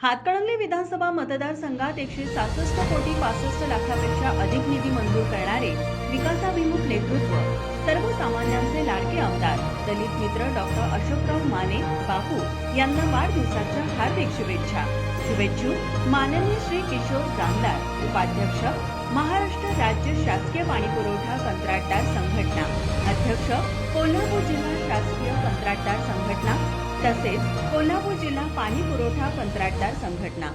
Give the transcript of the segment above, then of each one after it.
हातकणंगले विधानसभा मतदारसंघात 166 कोटी 65 लाखापेक्षा अधिक निधी मंजूर करणारे विकासाभिमुख नेतृत्व, सर्वसामान्यांचे लाडके आमदार दलित मित्र डॉक्टर अशोकराव माने बापू यांना वाढदिवसाच्या हार्दिक शुभेच्छा। शुभेच्छुक माननीय श्री किशोर जामदार, उपाध्यक्ष महाराष्ट्र राज्य शासकीय पाणीपुरवठा कंत्राटदार संघटना, अध्यक्ष कोल्हापूर जिल्हा शासकीय कंत्राटदार संघटना तसेच कोल्हापूर जिल्हा पाणी पुरवठा कंत्राटदार संघटना।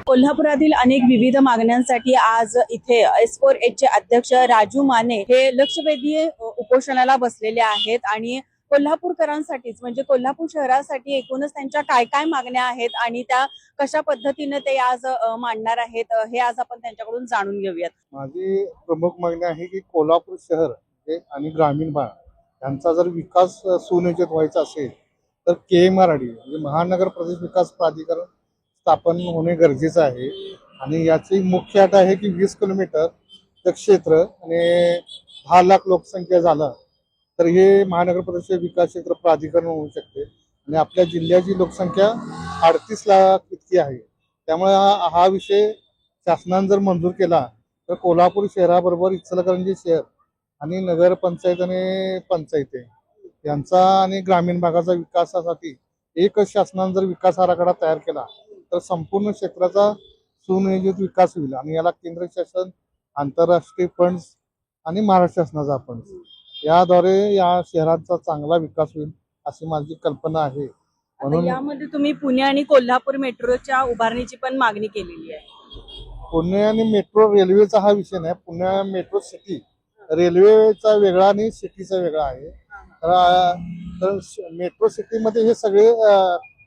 कोल्हापुरातील अनेक विविध मागण्यांसाठी आज इथे S4H चे अध्यक्ष राजू माने हे लक्षवेधी उपोषणाला बसलेले आहेत आणि कोल्हापूरकरांसाठीच म्हणजे कोल्हापूर शहरासाठी एकूणच त्यांच्या काय काय मागण्या आहेत आणि त्या कशा पद्धतीने ते आज मांडणार आहेत हे आज आपण त्यांच्याकडून जाणून घेऊयात। माझी प्रमुख मागणी आहे की कोल्हापूर शहर आणि ग्रामीण भाग यांचा जर विकास सुनियोजित व्हायचा असेल तर KMRD म्हणजे महानगर प्रदेश विकास प्राधिकरण स्थापन होणे गरजेचं आहे आणि याची मुख्य अट आहे की 20 किलोमीटर क्षेत्र आणि 10 लाख लोकसंख्या झाला तर हे महानगर प्रदेश विकास क्षेत्र प्राधिकरण होऊ शकते आणि आपल्या जिल्ह्याची लोकसंख्या 38 लाख इतकी आहे। त्यामुळे हा विषय शासनाने जर मंजूर केला तर कोल्हापूर शहराबरोबर इचलकरंजी शहर आणि नगरपंचायत आणि पंचायती यांचा आणि ग्रामीण भागाचा विकासासाठी एकच शासनाने जर विकास आराखडा तयार केला तर संपूर्ण क्षेत्राचा सुनियोजित विकास होईल आणि याला केंद्र शासन, आंतरराष्ट्रीय फंड्स आणि महाराष्ट्र शासनाचा फंड्स याद्वारे या शहराचा चांगला विकास होईल अशी माझी कल्पना आहे। म्हणून यामध्ये तुम्ही पुणे आणि कोल्हापूर मेट्रोच्या उभारणीची पण मागणी केलेली आहे। पुणे आणि मेट्रो रेल्वेचा हा विषय नाही, पुणे मेट्रो सिटी रेल्वेचा वेगळा आणि सिटीचा वेगळा आहे। तर मेट्रो सिटीमध्ये हे सगळे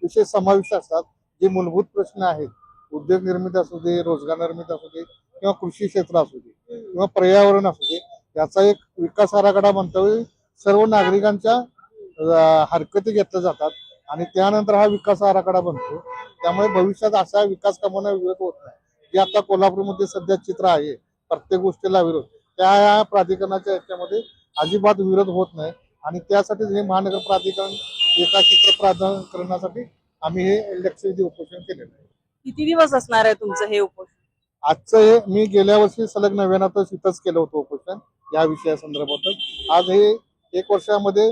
विषय समाविष्ट असतात जे मूलभूत प्रश्न आहेत, उद्योग निर्मिती असू दे, रोजगार निर्मिती असू दे किंवा कृषी क्षेत्र असू दे किंवा पर्यावरण असू दे, याचा एक विकास आराखडा बनतो। सर्व नागरिकांच्या हरकती घेतल्या जातात आणि त्यानंतर हा विकास आराखडा बनतो। त्यामुळे भविष्यात असा विकास कामांना विरोध होत नाही जे आता कोल्हापूरमध्ये सध्या चित्र आहे, प्रत्येक गोष्टीला विरोध, त्या प्राधिकरणाच्या याच्यामध्ये अजिबात विरोध होत नाही आणि त्यासाठीच हे महानगर प्राधिकरण विकास क्षेत्र प्राधिकरणासाठी आम्ही हे लक्षवेधी उपोषण केलेलं आहे। किती दिवस असणार आहे तुमचं हे उपोषण? आजचं हे मी गेल्या वर्षी सलग 9व्यातच इथंच केलं होतं उपोषण या विषयासंदर्भातच। आज हे 1 वर्षामध्ये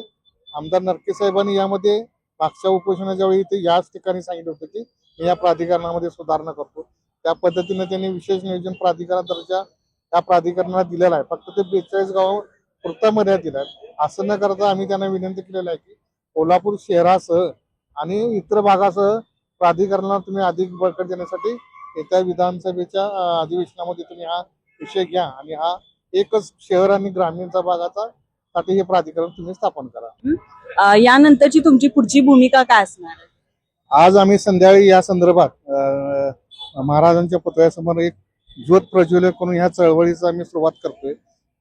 आमदार नरके साहेबांनी यामध्ये मागच्या उपोषणाच्या वेळी ते याच ठिकाणी सांगितलं होतं की मी या प्राधिकरणामध्ये सुधारणा करतो। त्या पद्धतीने त्यांनी विशेष नियोजन प्राधिकरण दर्जा त्या प्राधिकरणाला दिलेला आहे, फक्त ते 42 गावापुरता मर्यादित दिलाय। असं न करता आम्ही त्यांना विनंती केलेली आहे की कोल्हापूर शहरासह आणि इतर भागासह प्राधिकरणाला तुम्ही अधिक बळकट देण्यासाठी येत्या विधानसभेच्या अधिवेशनामध्ये तुम्ही हा विषय घ्या आणि हा एकच शहर आणि ग्रामीणचा भागाचा साठी हे प्राधिकरण तुम्ही स्थापन करा। यानंतरची तुमची पुढची भूमिका काय असणार आहे? आज आम्ही संध्याकाळी या संदर्भात महाराजांच्या पुतळ्यासमोर एक ज्योत प्रज्वलित करून ह्या चळवळीचा आम्ही सुरुवात करतोय।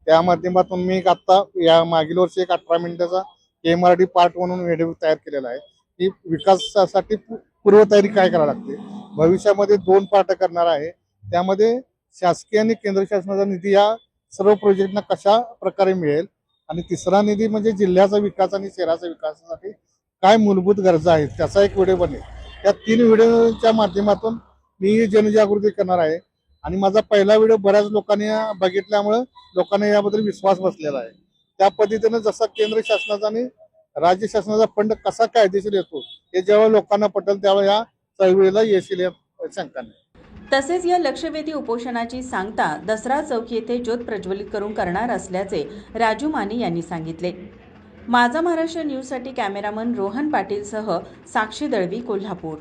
त्या माध्यमातून मी आता या मागील वर्षी एक 18 मिनिटाचा KMRD पार्ट म्हणून व्हिडिओ तयार केलेला आहे की विकासासाठी पूर्वतयारी काय करावी लागते। भविष्यामध्ये 2 पार्ट करणार आहे, त्यामध्ये शासकीय आणि केंद्र शासनाचा निधी या सर्व प्रोजेक्टना कशा प्रकारे मिळेल आणि तिसरा निधी म्हणजे जिल्ह्याचा विकास आणि शहराच्या विकासासाठी काय मूलभूत गरजा आहेत त्याचा एक व्हिडिओ बनेल। त्या 3 व्हिडिओच्या माध्यमातून मी जनजागृती करणार आहे आणि माझा पहिला व्हिडिओ बऱ्याच लोकांनी बघितल्यामुळे लोकांना याबद्दल विश्वास बसलेला आहे। त्या पद्धतीने जसा केंद्र शासनाचा आणि राज्य शासनाचा फंड कसा कायदेशीर येतो हे जेव्हा लोकांना पटेल त्यावेळी या चळवळीला यश येईल शंका नाही। तसेच या लक्षवेधी उपोषणाची सांगता दसरा चौक येथे ज्योत प्रज्वलित करून करणार असल्याचे राजू माने यांनी सांगितले। माझा महाराष्ट्र न्यूजसाठी कॅमेरामन रोहन पाटीलसह साक्षी दळवी, कोल्हापूर।